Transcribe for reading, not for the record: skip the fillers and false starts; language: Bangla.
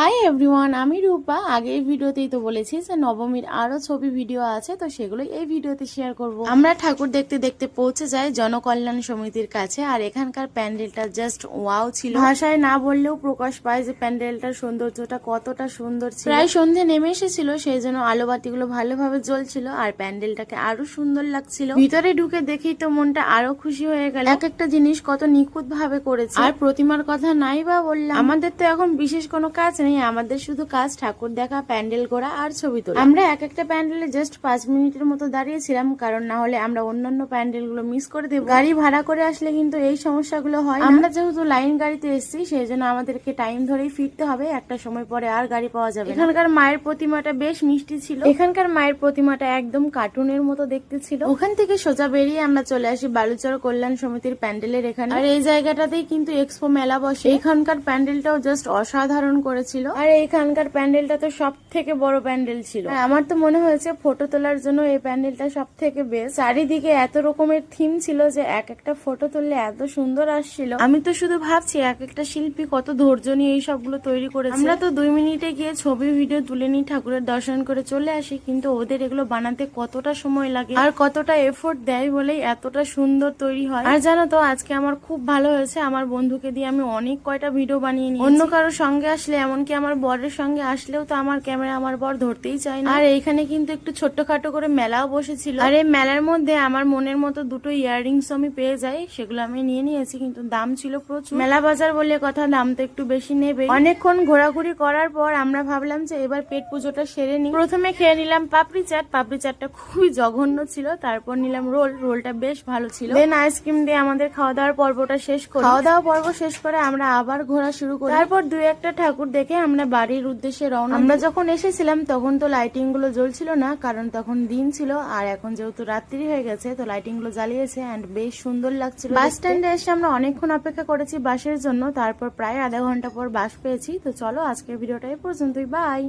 হাই এভরিওয়ান, আমি রূপা। আগের ভিডিওতেই তো বলেছি যে নবমীর আরো ছবি ভিডিও আছে, তো সেগুলো এই ভিডিওতে শেয়ার করব। আমরা ঠাকুর দেখতে দেখতে পৌঁছে যাই জনকল্যাণ সমিতির কাছে, আর এখানকার প্যান্ডেলটা জাস্ট ওয়াও ছিল। ভাষায় না বললেও প্রকাশ পায় যে প্যান্ডেলটার সৌন্দর্যটা কতটা সুন্দর ছিল। প্রায় সন্ধে নেমে এসেছিল, সেই জন্য আলোবাতিগুলো ভালোভাবে জ্বলছিল আর প্যান্ডেলটাকে আরো সুন্দর লাগছিল। ভিতরে ঢুকে দেখেই তো মনটা আরো খুশি হয়ে গেল। এক একটা জিনিস কত নিখুঁত ভাবে করেছে। আর প্রতিমার কথা নাই বা বললাম, আমাদের তো এখন বিশেষ কোনো কাজ নেই, আমাদের শুধু কাজ ঠাকুর দেখা, প্যান্ডেল করা আর ছবি তোলা। আমরা এক একটা প্যান্ডেলে জাস্ট 5 মিনিটের মতো দাঁড়িয়েছিলাম, কারণ না হলে আমরা অন্যান্য প্যান্ডেল গুলো মিস করে দেবো। গাড়ি ভাড়া করে আসলে কিন্তু এই সমস্যাগুলো হয়। আমরা যেহেতু লাইন গাড়িতে এসেছি, সেই জন্য আমাদেরকে টাইম ধরেই ফিরতে হবে, একটা সময় পরে আর গাড়ি পাওয়া যাবে। এখানকার মায়ের প্রতিমাটা বেশ মিষ্টি ছিল। এখানকার মায়ের প্রতিমাটা একদম কার্টুনের মতো দেখতে ছিল। ওখান থেকে সোজা বেরিয়ে আমরা চলে আসি বালুচর কল্যাণ সমিতির প্যান্ডেলের এখানে। আর এই জায়গাটাতেই কিন্তু এক্সপো মেলা বসে। এখানকার প্যান্ডেলটাও জাস্ট অসাধারণ করেছিল। আর এইখানকার প্যান্ডেলটা তো সব থেকে বড় প্যান্ডেল ছিল। আমার তো মনে হয়েছে ফটো তোলার জন্য এই প্যান্ডেলটা সব থেকে বেস্ট। চারিদিকে এত রকমের থিম ছিল যে এক একটা ফটো তুললে এত সুন্দর আসছিল। আমি তো শুধু ভাবছি এক একটা শিল্পী কত ধৈর্য নিয়ে এই সবগুলো তৈরি করেছে। আমরা তো 2 মিনিটে গিয়ে ছবি ভিডিও তুলে নিই, ঠাকুরের দর্শন করে চলে আসি, কিন্তু ওদের এগুলো বানাতে কতটা সময় লাগে আর কতটা এফোর্ট দেয় বলেই এতটা সুন্দর তৈরি হয়। আর জানো তো আজকে আমার খুব ভালো হয়েছে, আমার বন্ধুকে দিয়ে আমি অনেক কয়টা ভিডিও বানিয়ে নিয়েছি। অন্য কারোর সঙ্গে আসলে, এমনকি আমার বরের সঙ্গে আসলেও তো আমার ক্যামেরা আমার বর ধরতেই চায় না। আর এইখানে কিন্তু একটু ছোট্টখাটো করে মেলাও বসেছিল। আর এই মেলার মধ্যে আমার মনের মতো দুটো ইয়াররিংস আমি পেয়ে যাই, সেগুলো আমি নিয়ে নিয়েছি, কিন্তু দাম ছিল প্রচুর। মেলা বাজার বলে কথা, দাম তো একটু বেশি নেবে। অনেকক্ষণ ঘোরাঘুরি করার পর আমরা ভাবলাম যে এবার পেট পুজোটা সেরে নিই। প্রথমে খেয়ে নিলাম পাপড়ি চাট। পাপড়ি চাটটা খুবই জঘন্য ছিল। তারপর নিলাম রোল। রোলটা বেশ ভালো ছিল। দেন আইসক্রিম দিয়ে আমাদের খাওয়া দাওয়ার পর্বটা শেষ করি। খাওয়া দাওয়া পর্ব শেষ করে আমরা আবার ঘোরা শুরু করি। তারপর 2-1টা ঠাকুর দেখে আমরা বাড়ির উদ্দেশ্যে রওনা। আমরা যখন এসেছিলাম তখন তো লাইটিং গুলো জ্বলছিল না, কারণ তখন দিন ছিল। আর এখন যেহেতু রাত্রি হয়ে গেছে, তো লাইটিং গুলো জ্বালিয়েছে এন্ড বেশ সুন্দর লাগছিল। বাস স্ট্যান্ডে এসে আমরা অনেকক্ষণ অপেক্ষা করেছি বাসের জন্য। তারপর প্রায় আধা ঘন্টা পর বাস পেয়েছি। তো চলো আজকের ভিডিওটা এই পর্যন্তই। বাই।